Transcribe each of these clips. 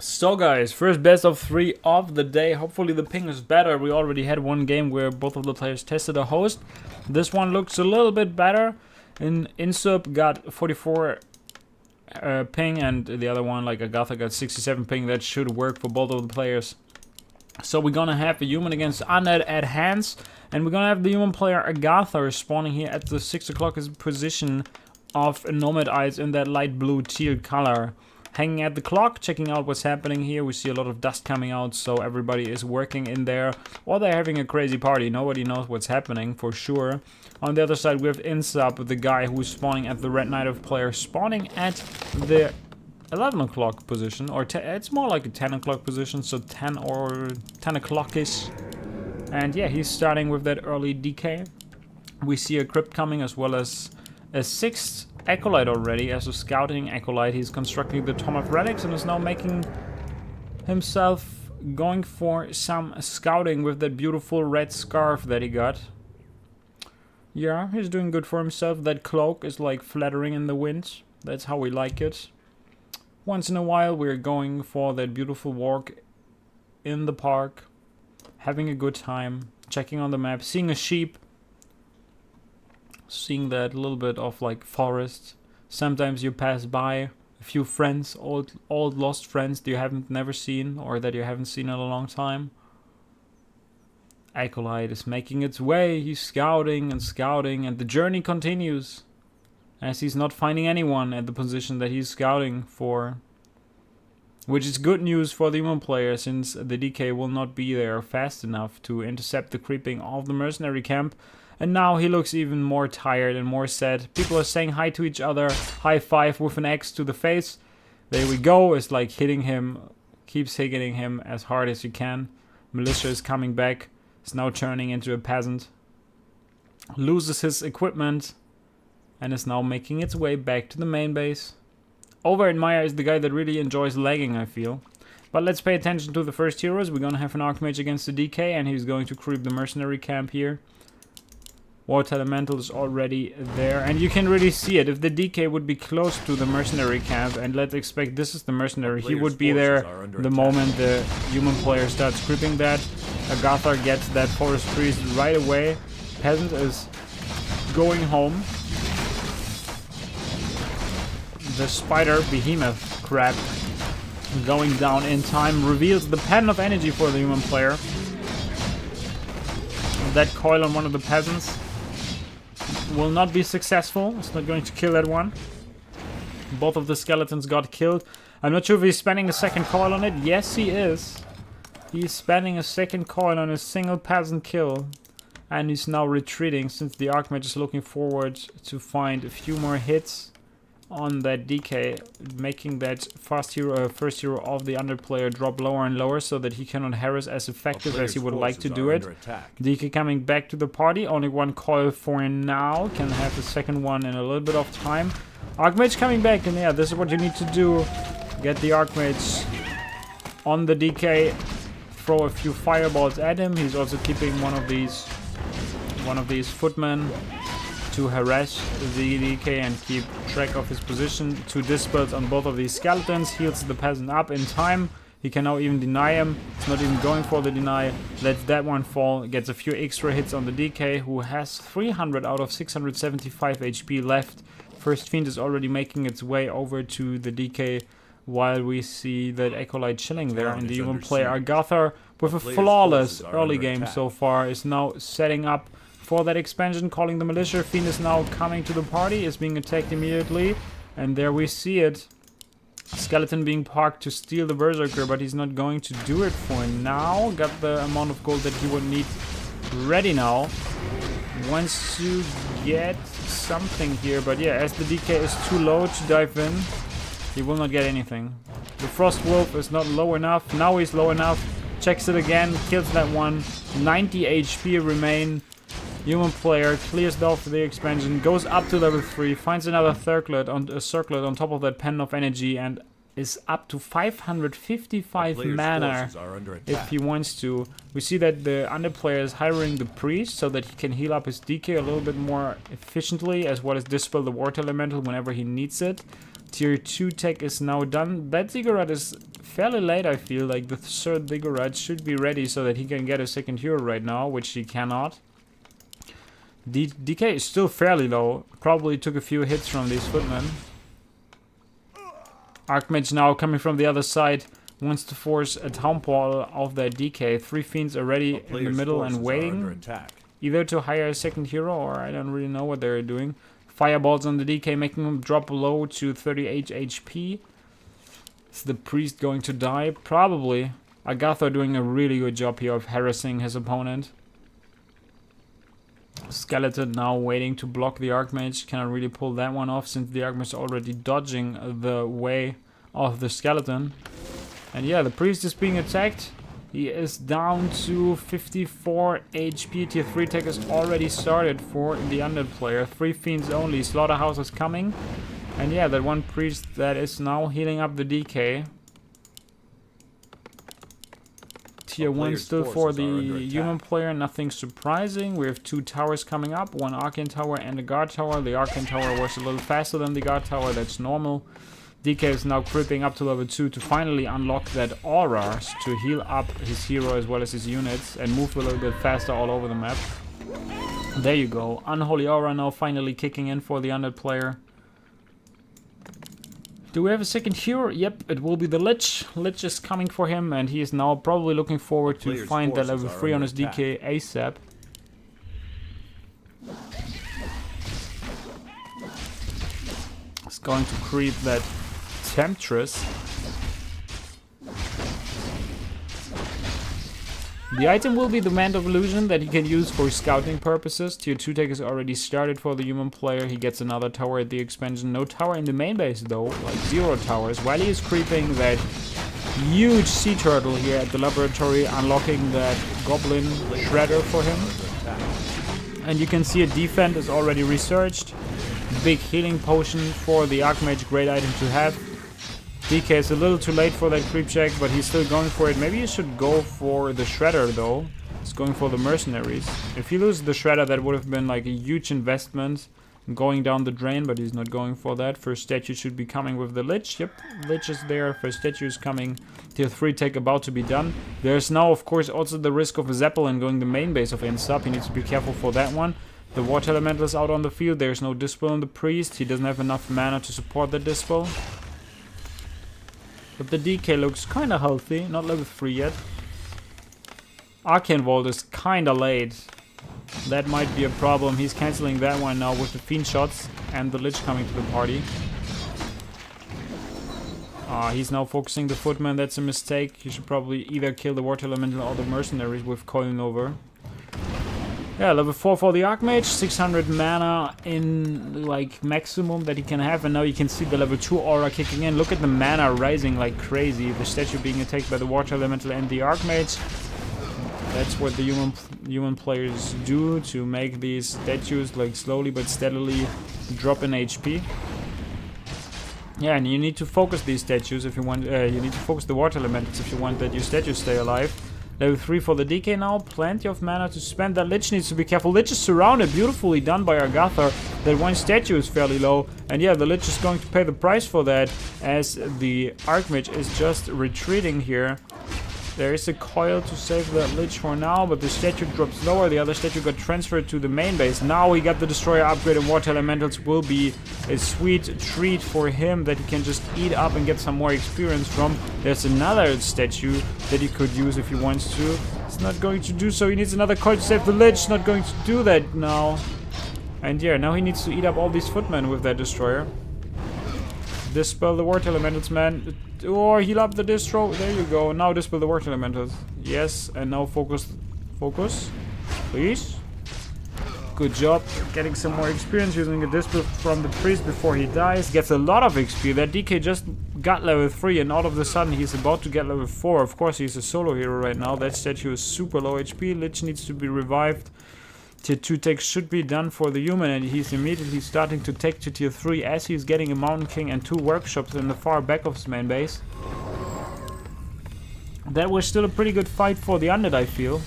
So guys, first best of 3 of the day. Hopefully the ping is better. We already had one game where both of the players tested a host. This one looks a little bit better. INSUP got 44 ping, and the other one, like Agatha, got 67 ping. That should work for both of the players. So we're gonna have a human against Undead at hands, and we're gonna have the human player Agatha spawning here at the 6 o'clock position of Nomad eyes in that light blue teal color. Hanging at the clock, checking out what's happening here. We see a lot of dust coming out, so everybody is working in there. Or they're having a crazy party. Nobody knows what's happening for sure. On the other side, we have INSUP, the guy who's spawning at the Red Knight of player, spawning at the 11 o'clock position. Or it's more like a 10 o'clock position, so 10 or 10 o'clock-ish. And yeah, he's starting with that early DK. We see a crypt coming as well as a 6th Acolyte already. As a scouting Acolyte, he's constructing the Tome of Relics and is now making himself going for some scouting with that beautiful red scarf that he got. Yeah, he's doing good for himself. That cloak is like fluttering in the wind. That's how we like it. Once in a while we're going for that beautiful walk in the park, having a good time, checking on the map, seeing a sheep, seeing that little bit of like forest. Sometimes you pass by a few friends, old lost friends that you haven't never seen or that you haven't seen in a long time. Acolyte is making its way. He's scouting, and the journey continues as he's not finding anyone at the position that he's scouting for, which is good news for the human player, since the DK will not be there fast enough to intercept the creeping of the mercenary camp. And now he looks even more tired and more sad. People are saying hi to each other. High five with an X to the face. There we go. It's like hitting him. Keeps hitting him as hard as you can. Militia is coming back. Is now turning into a peasant. Loses his equipment. And is now making its way back to the main base. Over at Maya is the guy that really enjoys lagging, I feel. But let's pay attention to the first heroes. We're gonna have an Archmage against the DK. And he's going to creep the mercenary camp here. Water Elemental is already there, and you can really see it. If the DK would be close to the mercenary camp, and let's expect this is the mercenary, he would be there the moment the human player starts creeping that. Agatha gets that forest priest right away. Peasant is going home. The spider behemoth crab going down in time reveals the pen of energy for the human player. That coil on one of the peasants will not be successful. It's not going to kill that one. Both of the skeletons got killed. I'm not sure if he's spending a second coil on it. Yes, he is. He's spending a second coil on a single peasant kill. And he's now retreating, since the Archmage is looking forward to find a few more hits on that DK, making that first hero of the underplayer drop lower and lower, so that he cannot harass as effective as he would like to do it. DK coming back to the party, only one coil for now, can have the second one in a little bit of time. Archmage coming back, and yeah, this is what you need to do. Get the Archmage on the DK, throw a few fireballs at him. He's also keeping one of these footmen to harass the DK and keep track of his position. 2 dispels on both of these skeletons, heals the peasant up in time. He can now even deny him. It's not even going for the deny. Lets that one fall. Gets a few extra hits on the DK, who has 300 out of 675 HP left. First Fiend is already making its way over to the DK, while we see that Acolyte chilling there. And the human player Agatha, with a flawless early game so far, is now setting up for that expansion, calling the militia. Fiend is now coming to the party, is being attacked immediately, and there we see it. Skeleton being parked to steal the Berserker, but he's not going to do it for now. Got the amount of gold that he would need ready now. Wants to get something here, but yeah, as the DK is too low to dive in, he will not get anything. The Frost Wolf is not low enough. Now he's low enough. Checks it again, kills that one. 90 HP remain. Human player clears off the expansion, goes up to level 3, finds another circlet on top of that pen of energy, and is up to 555 mana if he wants to. We see that the underplayer is hiring the priest so that he can heal up his DK a little bit more efficiently, as well as dispel the water elemental whenever he needs it. Tier 2 tech is now done. That ziggurat is fairly late, I feel. Like the third ziggurat should be ready so that he can get a second hero right now, which he cannot. DK is still fairly low. Probably took a few hits from these footmen. Archmage now coming from the other side. Wants to force a downfall of that DK. 3 fiends already in the middle and waiting. Either to hire a second hero, or I don't really know what they're doing. Fireballs on the DK making him drop low to 38 HP. Is the priest going to die? Probably. Agatha doing a really good job here of harassing his opponent. Skeleton now waiting to block the Archmage. Cannot really pull that one off since the Archmage is already dodging the way of the skeleton. And yeah, the priest is being attacked. He is down to 54 HP. Tier 3 tech is already started for the undead player. 3 fiends only. Slaughterhouse is coming. And yeah, that one priest that is now healing up the DK. Tier 1 still for the human player, nothing surprising. We have 2 towers coming up, 1 Arcane Tower and a Guard Tower. The Arcane Tower was a little faster than the Guard Tower, that's normal. DK is now creeping up to level 2 to finally unlock that aura to heal up his hero as well as his units and move a little bit faster all over the map. There you go, Unholy Aura now finally kicking in for the undead player. Do we have a second hero? Yep, it will be the Lich. Lich is coming for him, and he is now probably looking forward to find that level 3 on his DK ASAP. He's going to creep that Temptress. The item will be the Mand of Illusion that he can use for scouting purposes. Tier 2 tech is already started for the human player. He gets another tower at the expansion. No tower in the main base though, like 0 towers. While he is creeping that huge sea turtle here at the laboratory, unlocking that goblin shredder for him. And you can see a defend is already researched. Big healing potion for the Archmage, great item to have. DK is a little too late for that creep check, but he's still going for it. Maybe you should go for the Shredder though. He's going for the mercenaries. If he loses the Shredder, that would have been like a huge investment going down the drain, but he's not going for that. First statue should be coming with the Lich. Yep, Lich is there. First statue is coming. Tier 3 tech about to be done. There's now, of course, also the risk of a Zeppelin going the main base of INSUP. He needs to be careful for that one. The Water Elemental is out on the field. There's no Dispel on the Priest. He doesn't have enough mana to support the Dispel. But the DK looks kinda healthy, not level 3 yet. Arcane Vault is kinda late. That might be a problem. He's cancelling that one now with the Fiend shots and the Lich coming to the party. He's now focusing the Footman, that's a mistake. He should probably either kill the Water Elemental or the Mercenaries with Coiling Over. Yeah, level 4 for the Archmage, 600 mana in like maximum that he can have, and now you can see the level 2 aura kicking in. Look at the mana rising like crazy. The statue being attacked by the Water Elemental and the Archmage. That's what the human players do to make these statues like slowly but steadily drop in HP. Yeah, and you need to focus these statues if you want. You need to focus the Water Elementals if you want that your statues stay alive. Level 3 for the DK now, plenty of mana to spend. That Lich needs to be careful. Lich is surrounded, beautifully done by Agatha. That one statue is fairly low. And yeah, the Lich is going to pay the price for that, as the Archmage is just retreating here. There is a coil to save that Lich for now, but the statue drops lower. The other statue got transferred to the main base. Now he got the Destroyer upgrade, and Water Elementals will be a sweet treat for him that he can just eat up and get some more experience from. There's another statue that he could use if he wants to. He's not going to do so. He needs another coil to save the Lich. Not going to do that now. And yeah, now he needs to eat up all these footmen with that Destroyer. Dispel the Water Elementals, man. Or heal up the distro. There you go. Now dispel the Water Elementals. Yes, and now focus. Focus. Please. Good job. Getting some more experience using a dispel from the priest before he dies. Gets a lot of XP. That DK just got level 3 and all of a sudden he's about to get level 4. Of course, he's a solo hero right now. That statue is super low HP. Lich needs to be revived. Tier 2 tech should be done for the human, and he's immediately starting to take to Tier 3 as he's getting a Mountain King and 2 workshops in the far back of his main base. That was still a pretty good fight for the Undead, I feel.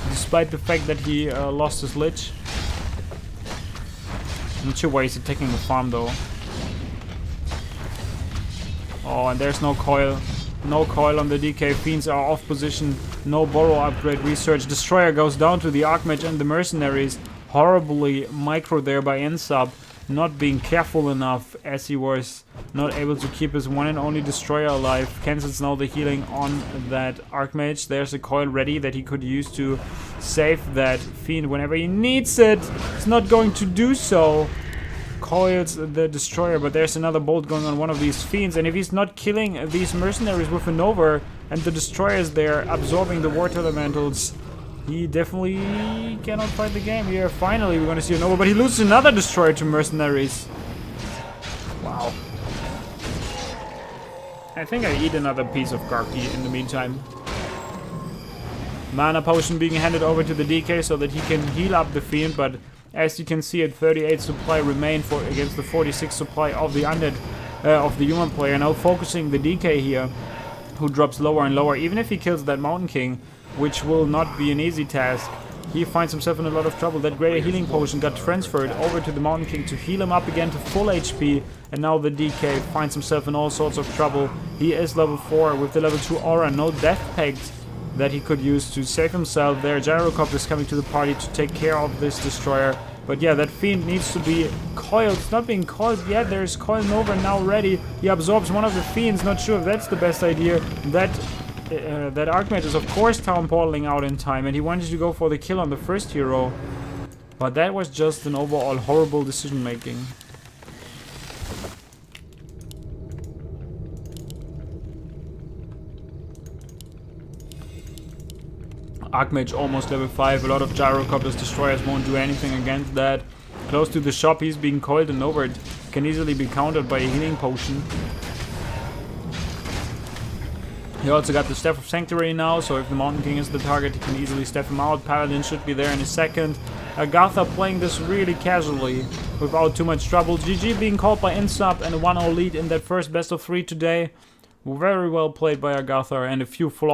Despite the fact that he lost his Lich. I'm not sure why he's attacking the farm though. Oh, and there's no coil. No coil on the DK. Fiends are off position. No borrow upgrade research. Destroyer goes down to the Archmage and the Mercenaries. Horribly micro there by INSUP. Not being careful enough as he was not able to keep his one and only Destroyer alive. Cancels now the healing on that Archmage. There's a coil ready that he could use to save that Fiend whenever he needs it. He's not going to do so. Coils the Destroyer, but there's another bolt going on one of these Fiends, and if he's not killing these Mercenaries with a Nova and the Destroyer is there absorbing the Water Elementals, he definitely cannot fight the game here. Finally, we're going to see a Nova, but he loses another Destroyer to Mercenaries. Wow. I think I eat another piece of Karki in the meantime. Mana Potion being handed over to the DK so that he can heal up the Fiend, but as you can see, at 38 supply remain for against the 46 supply of the Undead, of the human player. Now focusing the DK here, who drops lower and lower. Even if he kills that Mountain King, which will not be an easy task, he finds himself in a lot of trouble. That Greater Healing Potion got transferred over to the Mountain King to heal him up again to full HP, and now the DK finds himself in all sorts of trouble. He is level 4 with the level 2 aura, no Death Pact that he could use to save himself. There, Gyrocopter is coming to the party to take care of this Destroyer. But yeah, that Fiend needs to be coiled. It's not being coiled yet. There's Coil Nova now ready. He absorbs one of the Fiends. Not sure if that's the best idea. That Archmage is of course Town Portaling out in time, and he wanted to go for the kill on the first hero. But that was just an overall horrible decision making. Archmage almost level 5, a lot of Gyrocopters, Destroyers won't do anything against that. Close to the shop, he's being coiled and over. It can easily be countered by a healing potion. He also got the Staff of Sanctuary now, so if the Mountain King is the target, he can easily step him out. Paladin should be there in a second. Agatha playing this really casually, without too much trouble. GG being called by INSUP and a 1-0 lead in that first best of 3 today. Very well played by Agatha, and a few flaws